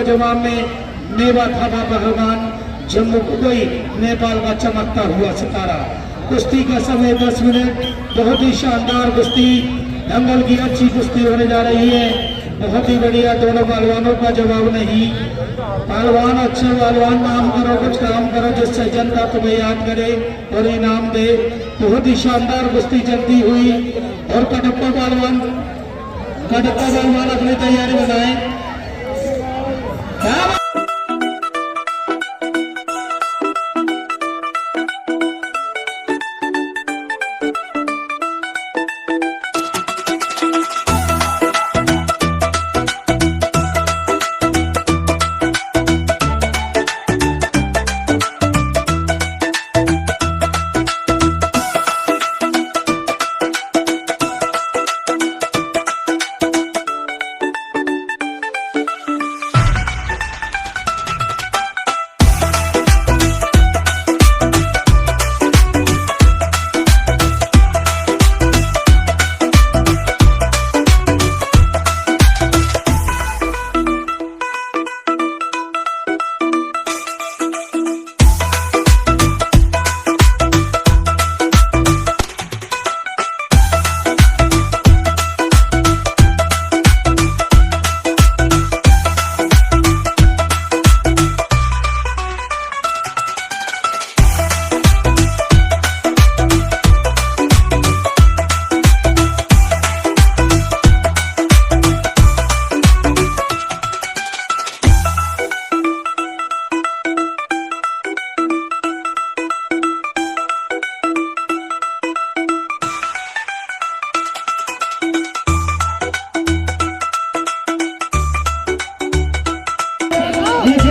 जवाब में मेवा थापा पहलवान जम्मू दुबई नेपाल का चमकता हुआ सितारा। कुश्ती का समय 10 मिनट। बहुत ही शानदार कुश्ती, दंगल की अच्छी कुश्ती होने जा रही है। बहुत ही बढ़िया, दोनों पहलवानों का जवाब नहीं। पहलवान अच्छे पहलवान, नाम करो, कुछ काम करो जिससे जनता तुम्हें याद करे और इनाम दे। बहुत ही शानदार कुश्ती चलती हुई और कटप्पा पहलवान अपनी तैयारी बनाए।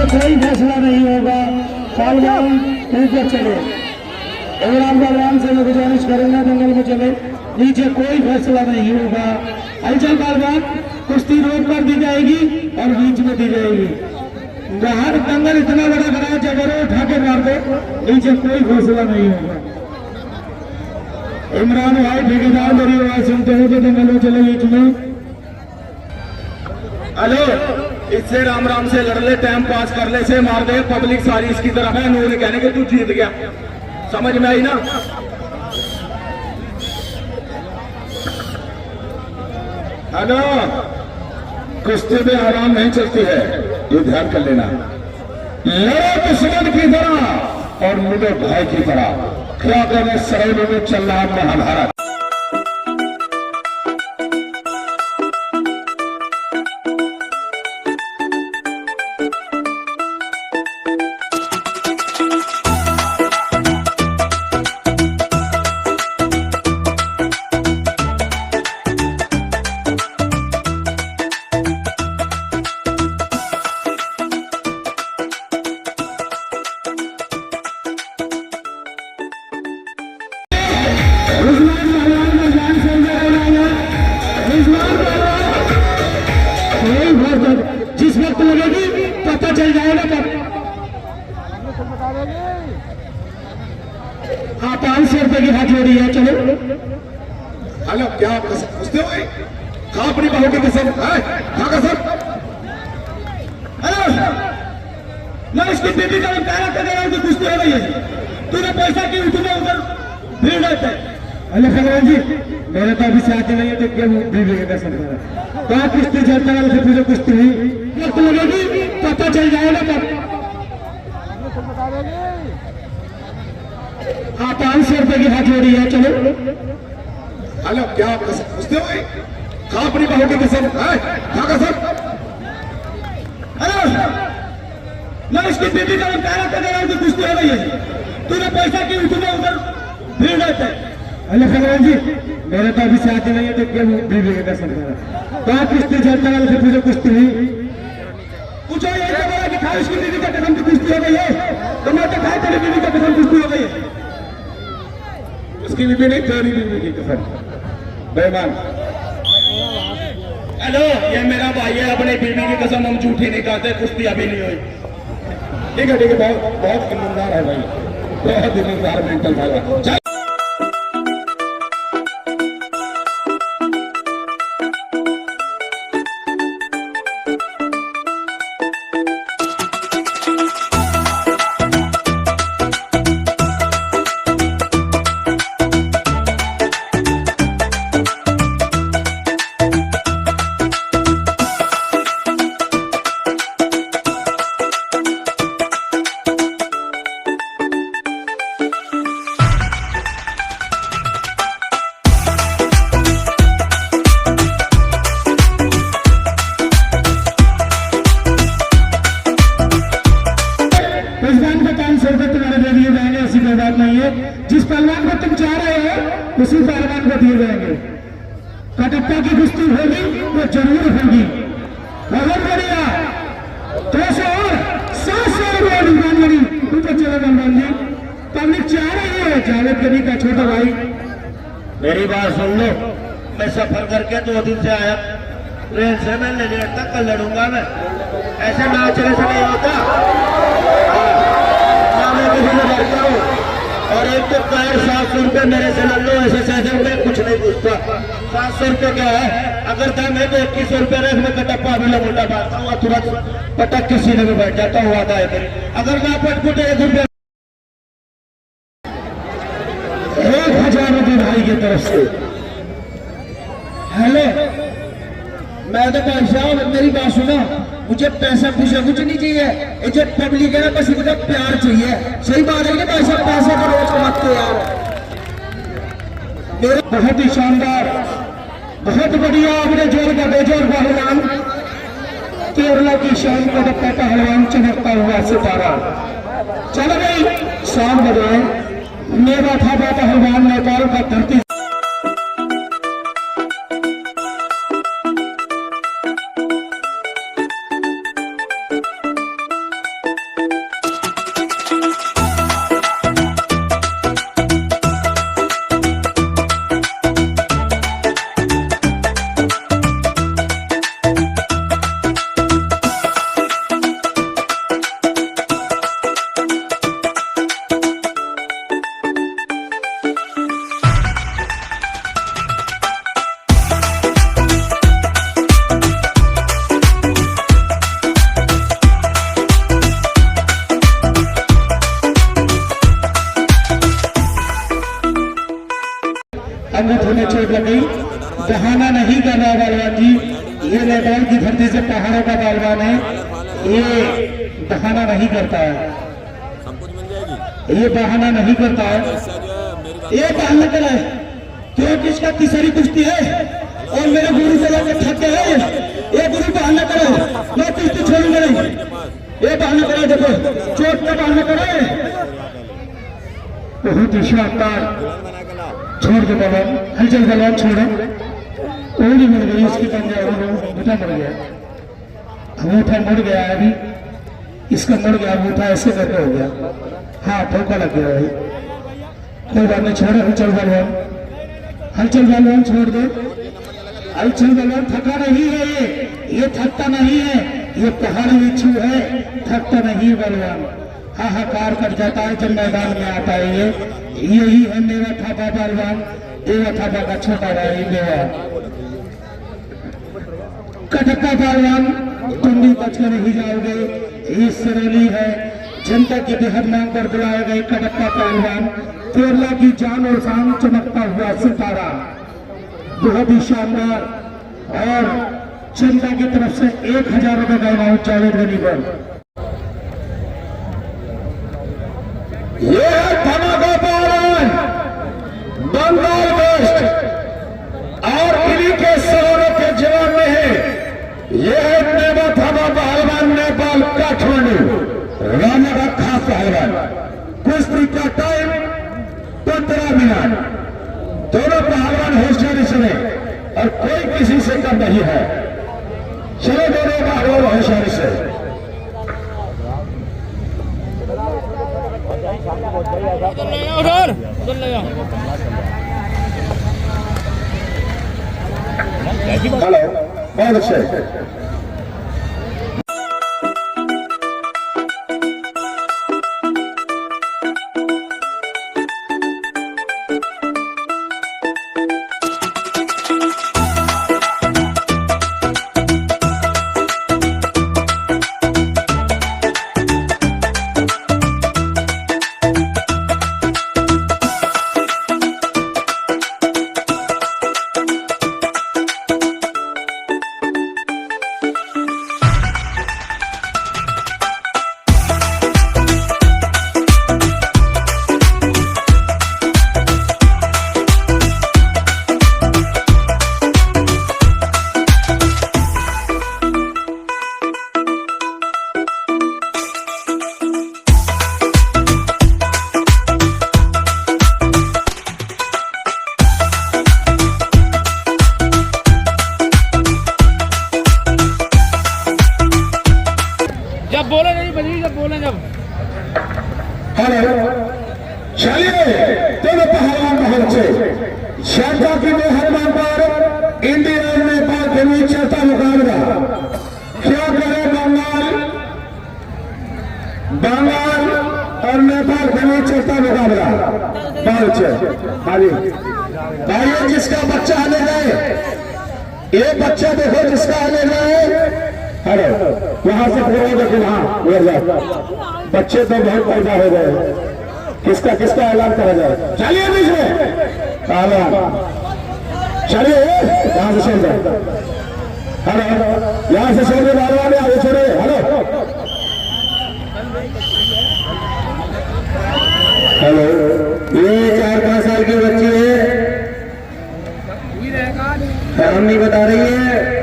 कोई फैसला नहीं होगा। पहलवान ऊपर चले, इमरान पहलवान से मैं गुजारिश करूंगा दंगल में चले। नीचे कोई फैसला नहीं होगा। हलचल पहलवान, कुश्ती रोक कर दी जाएगी और बीच में दी जाएगी। बाहर दंगल इतना बड़ा करा, जबरो उठा के मार दो, नीचे कोई फैसला नहीं होगा। इमरान भाई ठेकेदार, मेरी आवाज सुनते हो तो दंगल में चले बीच में। हेलो, इससे राम राम से लड़ ले, टाइम पास कर ले, से मार दे, पब्लिक सारी इसकी तरफ है। नूर कहने के तू जीत गया, समझ में आई ना। हेलो, कुश्ती में आराम नहीं चलती है, ये ध्यान कर लेना। लड़ो दुश्मन की तरह और मिलो भाई की तरह। क्या कहने सरैलों में चल रहा महाभारत। जिस वक्त लगेगी पता चल जाएगा तब। हाँ, 500 रुपए की हाथ जोड़ी है, चलो। हेलो, क्या पूछते हो? खा अपनी बहू की कसम, खा कसम। हेलो, मैं इसकी बीबी का इनकार कर रहा हूँ कि कुश्ती हो गई है। तूने पैसा की उठने उधर भीड़ रहते। हेलो भगवान जी, मेरे तो अभी शादी नहीं है तो क्या बीबी का कसम करा। तो आप कुश्ती चलता है, फिर मुझे कुश्ती हुई वक्त लगेगी पता चल जाएगा तब। हाँ, 500 रुपए की हाथ जोड़ी है, चलो। हेलो, क्या पूछते हो? खा अपनी बहू की कसम, खा कसम। हेलो, मैं इसकी बीबी का इनकार कर रहा हूँ कि कुश्ती हो गई है। तूने पैसा की उठने उधर भीड़ रहते। हेलो भगवान जी, मेरे तो अभी शादी नहीं है तो क्या बीबी का कसम करा। तो आप कुश्ती चलता है, फिर मुझे कुश्ती हुई पूछो। ये तो बोला कि खाओ इसकी बीबी का कसम की कुश्ती हो गई है, तो मैं तो खाए तेरी बीबी का कसम कुश्ती हो गई है। उसकी बीबी नहीं, तेरी बीबी की कसम, बेईमान। हेलो, ये मेरा भाई है, अपनी बीबी की कसम हम झूठी नहीं खाते, कुश्ती अभी नहीं हुई। ठीक है, बहुत बहुत ईमानदार है भाई, बहुत ईमानदार मेंटल भाई। भगवान गरी ऊपर चला भगवान जी, पब्लिक चाह रही है जावेद गनी का छोटा भाई। मेरी बात सुन लो, मैं सफर करके 2 दिन से आया ट्रेन से, मैं लेट तक कल लड़ूंगा मैं, ऐसे नाचने से नहीं होता। ना मैं किसी से डरता हूँ, और एक तो कहे 700 रुपये मेरे से लड़ लो, ऐसे सहजे मैं कुछ नहीं पूछता। 700 रुपये क्या है, अगर दाम है तो 2100 रुपये रख, मैं कटप्पा भी मोटा मारता हूँ, तुरंत पटक के सीने में बैठ जाता हूँ, आता है अगर ना पटपुट 1 रुपया 1000 रुपये भाई की तरफ से। हेलो, मैं तो भाई साहब मेरी बात सुनो, मुझे पैसा पूछा कुछ नहीं चाहिए, ये जो पब्लिक है ना बस इनका प्यार चाहिए। सही बात है कि भाई साहब पैसे तो रोज कमाते हो यार। मेरे बहुत ही शानदार, बहुत बढ़िया आपने जोर का बेजोर पहलवान, केरला की शान का डप्पा पहलवान, चमकता हुआ सितारा। चल गई 7 बजे मेरा था पहलवान, नेपाल का धरती। अंगूठे में चोट लग गई, बहाना नहीं कर रहा पहलवान जी, ये नेपाल की धरती से पहाड़ों का पहलवान है, ये बहाना नहीं करता है, ये बहाना नहीं करता है, ये बहाना कर है क्योंकि इसका तीसरी कुश्ती है और मेरे गुरु से लोग थक गए, ये गुरु बहाना करे, मैं कुश्ती छोड़ूंगा नहीं, ये बहाना करे, देखो चोट का बहाना करे। बहुत ही शानदार, छोड़ दो बलवान, हलचल बलवान छोड़ो, ओढ़ी मुड़ गई उसकी पंजा, अंगूठा मुड़ गया, अंगूठा मुड़ गया है अभी, इसका मुड़ गया अंगूठा, ऐसे करके हो गया, हाँ ठोका लग गया भाई, कोई बात नहीं, छोड़ो हलचल बलवान, हलचल बलवान छोड़ दो, हलचल बलवान थका नहीं है, ये थकता नहीं है, ये पहाड़ी बिच्छू है, थकता नहीं बलवान, हाहाकार कर जाता है जब मैदान में आता है। ये यही है मेरा थापा पहलवान, देवा थापा का छोटा भाई देवा। कटप्पा पहलवान, तुम भी बच कर नहीं जाओगे, ये सिरोली है, जनता की बेहद मांग पर बुलाए गए कटप्पा पहलवान, केरला की जान और शान, चमकता हुआ सितारा, बहुत ही शानदार। और जनता की तरफ से 1000 रुपये का इनाम जावेद गनी पर। ये है धमाका पहलवान बंगाल वेस्ट, और इन्हीं के सवालों के जवाब में है, ये है नेवा थापा पहलवान, नेपाल काठमांडू, राना का खास पहलवान। कुश्ती का टाइम 15 मिनट, दोनों पहलवान होशियारी से और कोई किसी से कम नहीं है, चलो दोनों पहलवान होशियारी से। उधर उधर ले जाओ। हेलो, बहुत अच्छे। जब बोले नहीं बजी, जब बोले जब हेलो चलिए दोनों पहलवान बहुत अच्छे शंका की मेहरबान पर इंडिया और नेपाल के बीच चलता मुकाबला क्या करे बंगाल और नेपाल के बीच चलता मुकाबला बहुत अच्छे भाई जिसका बच्चा आने गए ये बच्चा देखो जिसका आने गए हेलो वहां से पूरा देखो वहां बच्चे तो बहुत पैदा हो गए किसका किसका ऐलान करा जाए चलिए बीच में ऐलान चलिए यहां से छोड़ दो हेलो यहां से छोड़ दो बालवान आगे छोड़े हेलो हेलो ये 4-5 साल की बच्ची है हम नहीं बता रही है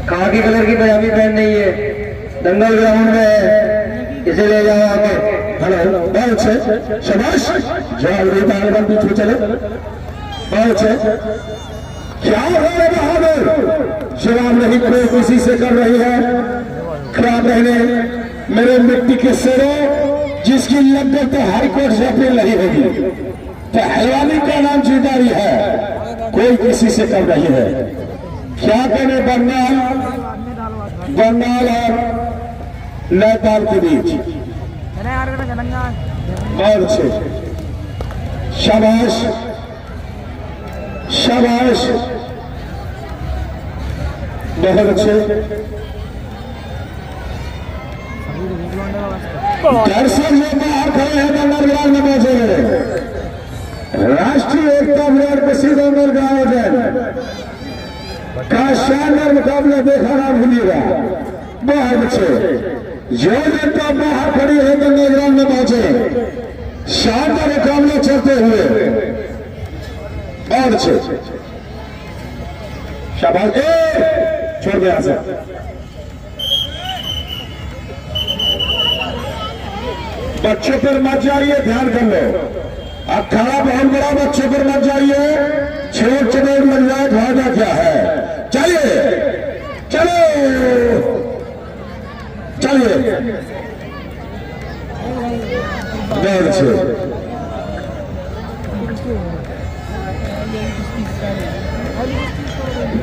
खाकी कलर की पजामी पहन रही है दंगल ग्राउंड में है इसे ले जाओ आगे हेलो बहुत अच्छे शाबाश जवाब बालगन पीछे चले बहुत अच्छे क्या हो रहा है बहादुर जवाब नहीं कोई किसी से कर रही है क्या कहने मेरे मिट्टी के शेरों जिसकी लगभग तो हाईकोर्ट से अपील नहीं होगी पहलवानी का नाम जीदारी है कोई किसी से कर रही है क्या कहने बंगाल और नेपाल के बीच बहुत अच्छे शाबाश शाबाश बहुत अच्छे दर्शक जो बाहर खड़े हैं बंगाल ग्राउंड में पहुंचे राष्ट्रीय एकता ब्लड प्रसिद्ध गाँव का शानदार मुकाबला देखा ना भूलिएगा बहुत अच्छे जो जनता बाहर खड़ी है बंगाल ग्राउंड में पहुंचे शानदार मुकाबला चलते हुए बहुत अच्छे शाबाश छोड़ दिया से बच्चों पर मत जाइए ध्यान कर लो अखाड़ा बहुत बड़ा बच्चों पर मत जाइए छोट चोट लग जाए फायदा क्या है चलिए चलो चलिए बहुत अच्छे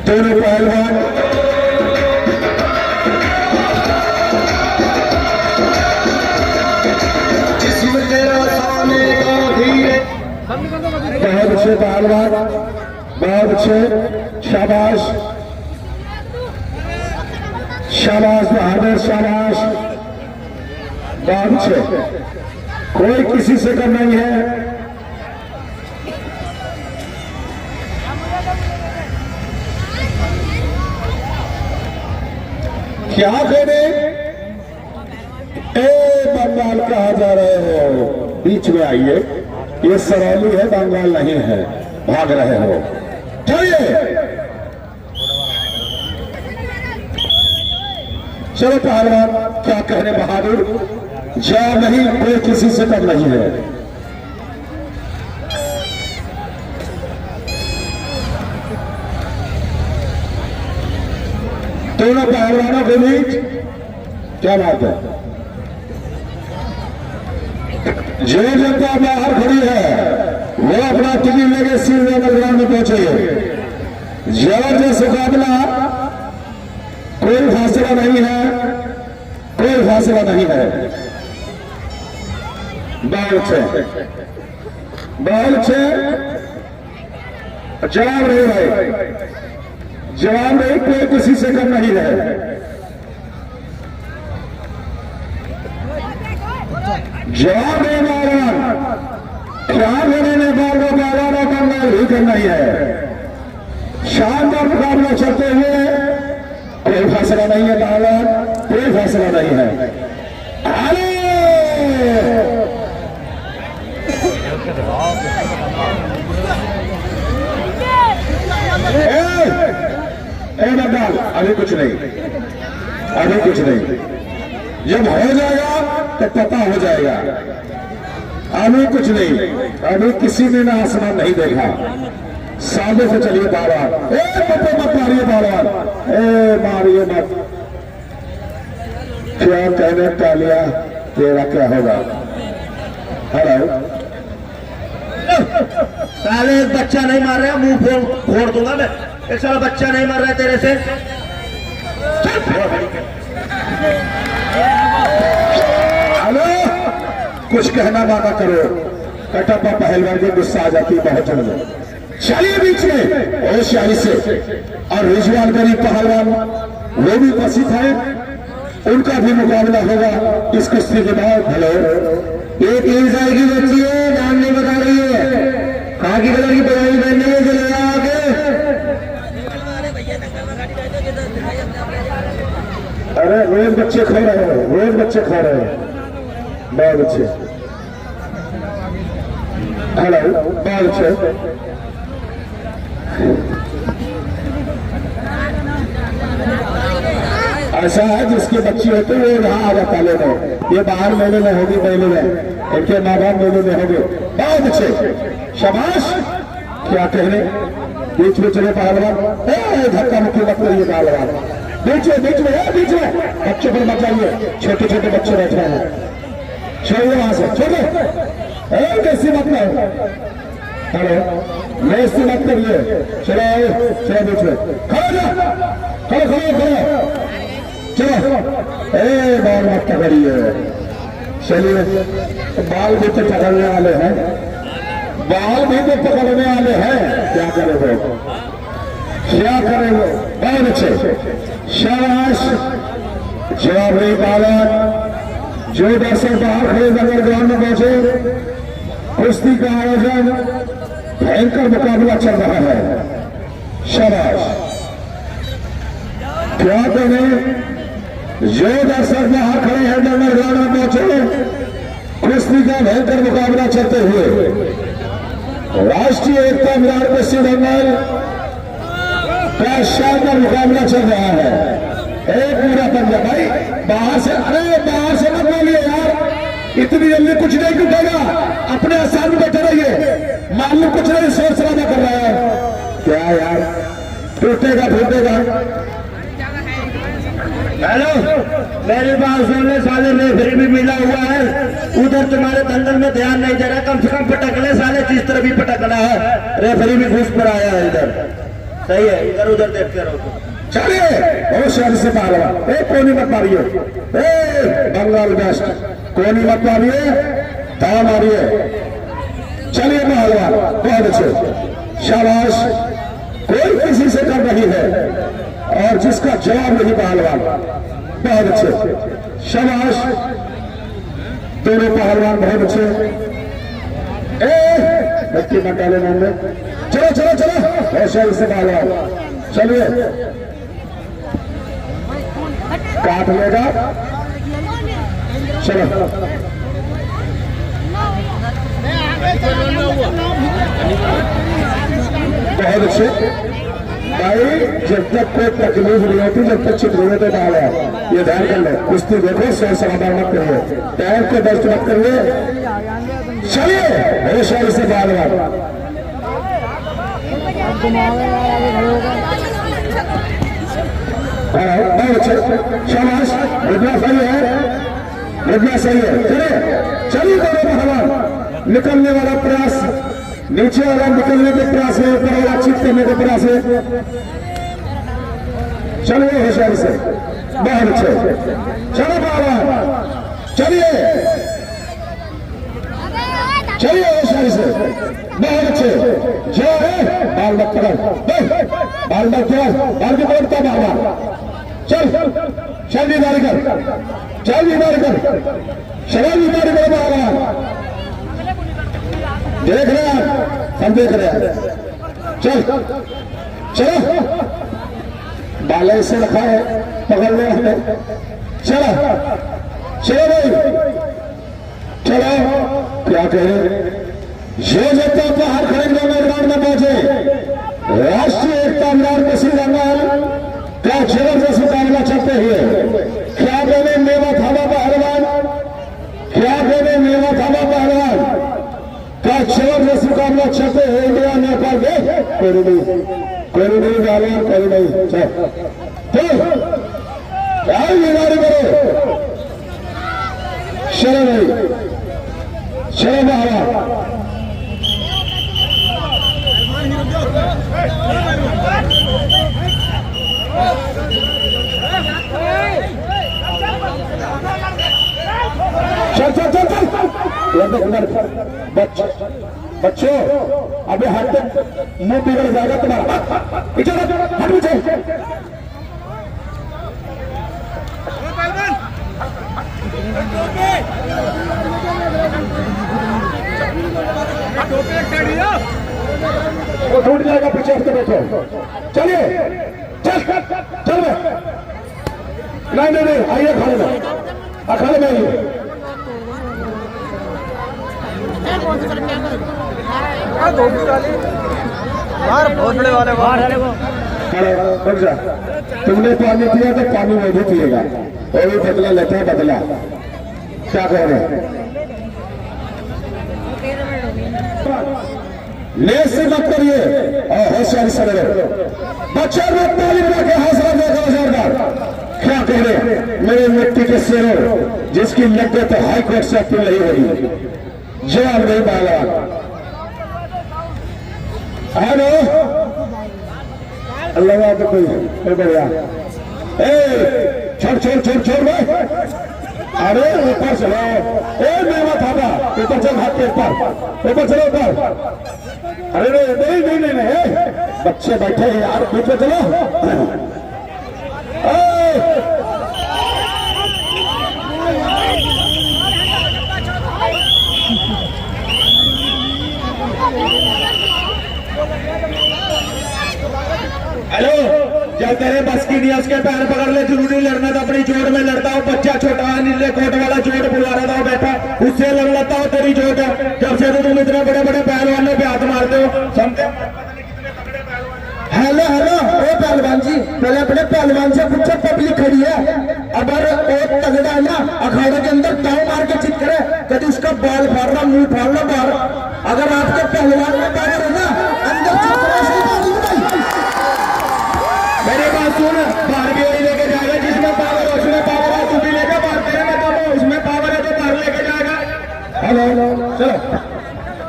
दोनों पहलवान बहुत अच्छे पहलवान बहुत अच्छे शाबाश शाबाश बहादुर शाबाश बहुत अच्छे कोई किसी से कम नहीं है क्या करे बंगाल कहा जा रहे हो बीच में आइए ये सरौली है बंगाल नहीं है भाग रहे हो चलिए चलो पहलवान क्या कहने बहादुर जा नहीं कोई किसी से कम नहीं है दोनों पहलवानों के बीच क्या बात है जो जनता बाहर खड़ी है वो अपना टिकट लेके सीधे ग्राउंड में पहुंचे जबरदस्त मुकाबला कोई फासला नहीं है कोई फासला नहीं है बहुत अच्छे जवाब नहीं भाई जवाब नहीं कोई किसी से कम नहीं है जवाब नहीं बालवान क्या मैंने नेपाल को बालवान और बंगाल ही करना ही है शानदार मुकाबला चलते हुए कोई फैसला नहीं है बालवान कोई फैसला नहीं है बंगाल अभी कुछ नहीं अभी कुछ नहीं जब हो जाएगा तो पता हो जाएगा अभी कुछ नहीं अभी किसी ने ना आसमान नहीं देखा सामने से चलिए बालवान मत मारिए बालवान मारिए मत क्या कहने तालिया तेरा क्या होगा हेलो साले एक बच्चा नहीं मार रहा, मुंह फोड़ दूंगा मैं। एक साला बच्चा नहीं मार रहा है तेरे से। हेलो, कुछ कहना माना करो, कटप्पा पहलवान की गुस्सा आ जाती है बहुत जल्द। चलिए बीच में होशियारी से, और रिजवान गरीब पहलवान वो भी उपस्थित है, उनका भी मुकाबला होगा इस कुश्ती के बाद। हेलो, ये 3 साल की बच्ची है, नाम नहीं बता रही है, खाकी कलर की पजामी पहनने में चले जाओ आगे। अरे रोज बच्चे खा रहे हैं, रोज बच्चे खा रहे हैं, बहुत अच्छे। हेलो, बहुत अच्छे। ऐसा है जिसके बच्चे होते हैं वो यहाँ आ जाता लेने, ये बाहर मेले में होगी, मेले में इनके माँ बाप मेले में होंगे। बहुत अच्छे, शाबाश। क्या कहने, बीच में चले पहलवान, धक्का मुक्की मत करिए पहलवान, बीच में बीच में बीच में बच्चों पर मत जाइए, छोटे छोटे बच्चे बैठे हैं, छोड़िए वहां से, छोड़ो, कैसी मत करो। हेलो, मैं इससे मत करिए, चलो चलो बीच में खड़ो, खड़ो खड़ो खड़ो, चलो, बाल मत पकड़िए। चलिए, बाल भी तो पकड़ने वाले हैं, बाल भी तो पकड़ने वाले हैं, क्या करे वो, क्या करे वो। बहुत अच्छे, शाबाश। जवाब नहीं पालन, जो दर्शक बाहर खड़े नगर ग्राउंड में पहुंचे, कुश्ती का आयोजन भयंकर मुकाबला चल रहा है। शाबाश। क्या करें, जो दर्शक बाहर खड़े हैं नगर ग्राउंड में पहुंचे, कुश्ती का भयंकर मुकाबला चलते हुए राष्ट्रीय एकता मीनार पे श्रीनगर का शानदार मुकाबला चल रहा है। एक पूरा पंजा भाई बाहर से, अरे बाहर से मत बोलिए यार, इतनी जल्दी कुछ नहीं टूटेगा, अपने आसान में बैठे रहिए, मालूम कुछ नहीं शोर शराबा कर रहा है, क्या यार टूटेगा फूटेगा। हेलो, मेरी बात सुन ले साले, रेफरी भी मिला हुआ है, उधर तुम्हारे दंगल में ध्यान नहीं दे रहा, कम से कम पटक ले साले, जिस तरह भी पटकना है, रेफरी भी घुस पर आया है इधर, सही है, इधर उधर देखते रहो। चलिए, बहुत शान से पहलवान, कोनी मत मारिए, बंगाल बेस्ट, कोनी मत मारिए, दाव मारिए। चलिए पहलवान, बहुत अच्छे, शाबाश। कोई किसी से कर रही है और जिसका जवाब नहीं पहलवान, बहुत अच्छे, शाबाश। दोनों पहलवान बहुत अच्छे, बच्चे मत डाले नाम में, चलो चलो चलो, बहुत शान से पहलवान। चलिए, काट लेगा, चलो बहुत अच्छे भाई। जब तक कोई तकलीफ नहीं होती, जब तक चित्र होते डाला, ये ध्यान कर ले, कुश्ती देखो, शोर शराबा मत करिए, पैर को दर्द मत करिए। चलिए, बहुत शान से पहलवान, बहुत अच्छे, शाबाश। रुकना सही है, रुकना सही है, चलिए चलिए दोनों पहलवान, निकलने वाला प्रयास, नीचे वाला निकलने के प्रयास है, ऊपर वाला चित करने के प्रयास है। चलिए होशियारी से, बहुत अच्छे, चलो पहलवान, चलिए चलिए होशियारी से, बहुत अच्छे। जो है बाल मत पकड़, बाल मत पकड़, बाल की पकड़ता पहलवान, चल चल बीमारी कर, चल बीमारी कर, शराब बीमारी कर पहलवान, देख रहे हैं, हम देख रहे हैं, चल चलो, बाल ऐसे रखा है, पकड़ने हमें, चलो चलो भाई, चलो। क्या कहें, ये जब तक बाहर खड़े मैदान में पहुंचे, राष्ट्रीय एकता मीनार में श्रीनगर का जबरदस्त मुकाबला चलते हुए, क्या बोले मेवा थामा पहलवान, क्या बोले मेवा थामा पहलवान का जबरदस्त मुकाबला चलते हुए इंडिया नेपाल के, कोई नहीं पहलवान, कोई नहीं, क्या बीमारी करो, चलो भाई चलो बाबा चल चल चल चल बच्चों अभी हाथ तक मुंह बिगड़ जाएगा तुम्हारा पीछे हट पीछे वो टूट जाएगा पीछे हटके बैठो चलिए चल चल नहीं नहीं नहीं आइए खाने में अखाड़े में आइए बहुत बड़े वाले बाहर है वो तुमने पानी पिया तो पानी में भी पिएगा वो भी बदला लेता है बदला क्या कह रहे हैं लेस से मत करिए और होशियारी से रहो बच्चे में तालीम रखे हौसला देकर जोरदार क्या कह रहे हैं मेरे मिट्टी के शेरों जिसकी लगत हाई कोर्ट से अपील नहीं होगी जवाब नहीं बाला हेलो अल्लाह तो कोई बढ़िया छोड़ छोड़ छोड़ छोड़ अरे ऊपर चलो मेवा थापा ऊपर चल हाथ के ऊपर चलो ऊपर अरे नहीं नहीं नहीं नहीं बच्चे बैठे हैं यार ऊपर चलो हेलो जब तेरे बस की नहीं उसके पैर पकड़ ले जरूरी लड़ना तो अपनी चोट में लड़ता हो बच्चा छोटा नीले कोट वाला चोट बुला रहा था बैठा उससे लड़ लेता हो तेरी चोट जब से तो तुम इतने बड़े बड़े पहलवानों पे हाथ मारते हो समझे हेलो हेलो ओ पहलवान जी पहले अपने पहलवान से पूछो पब्लिक खड़ी है अगर वो तगड़ा है ना अखाड़े के अंदर दाव मार के चित करे कभी उसका बाल फाड़ना मुंह फाड़ना बाहर अगर आपके पहलवान में पावर है ना अंदर मेरे पास सुन बाहर भी वही लेके जाएगा जिसमें पावर है उसमें पावर है तू भी लेके बाहर तेरे में तो उसमें पावर है तो बाहर लेके जाएगा हेलो चलो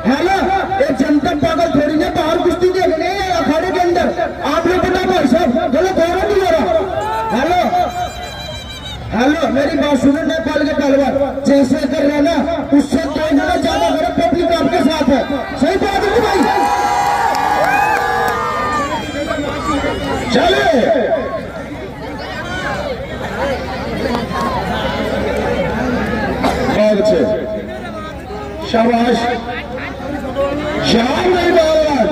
हेलो एक जनता पागल थोड़ी ना बाहर कुश्ती देखने अखाड़े के अंदर आपने पता भाई साहब चलो गौरव नहीं हो रहा हेलो हेलो मेरी बात सुनो नेपाल के पहलवान जैसे कर रहे ना उससे तो ना ज्यादा करो पब्लिक आपके साथ है सही बात है भाई चले बहुत अच्छे शाबाश जान नहीं पहलवान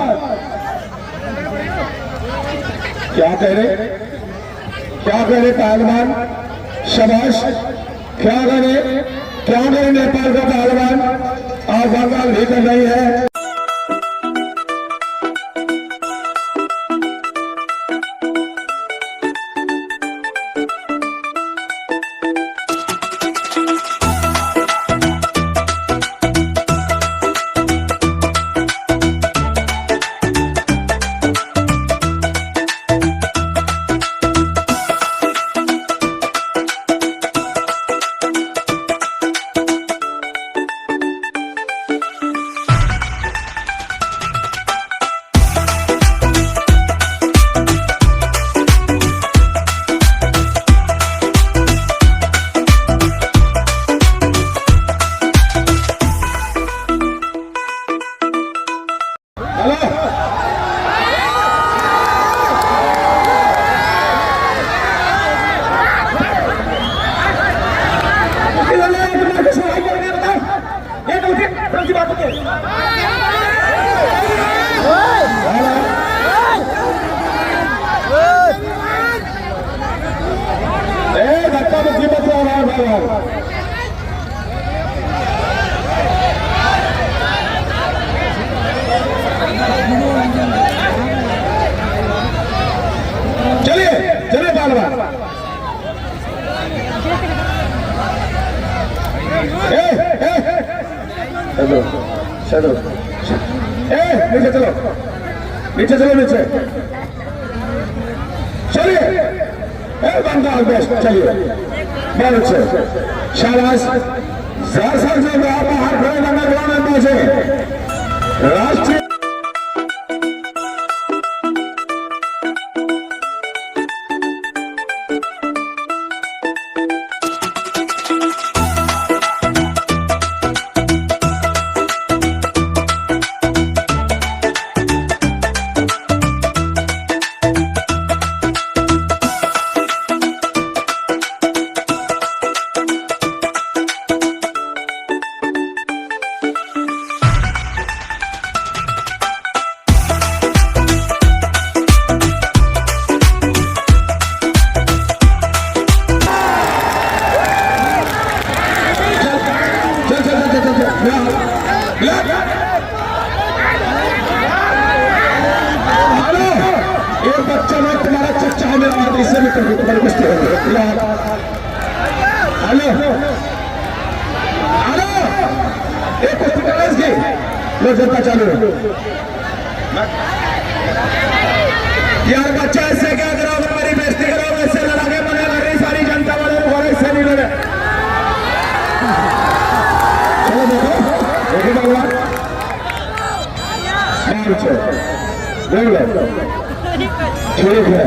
क्या कह रहे पहलवान शाबाश क्या करे नेपाल का पहलवान और बंगाल भी कर रही है चलिए चलिए पहलवान चलो नीचे चलो नीचे चलिए बंगाल बेस्ट चलिए बहुत अच्छे शाबाश दर्शक जो बाहर खड़े नगर ग्राम में पहुंचे राष्ट्रीय जनता चालू यार बच्चा ऐसे क्या करो मेरी बेइज्जती करो ऐसे लड़ा के मना कर रही सारी जनता वाले को ऐसे नहीं लड़े चलो देखो भगवान ठीक है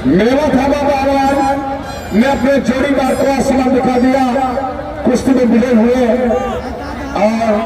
मेरा था बाबा आवाज मैं अपने जोड़ी बार को आसमान दिखा दिया कुश्ती में विजय हुए और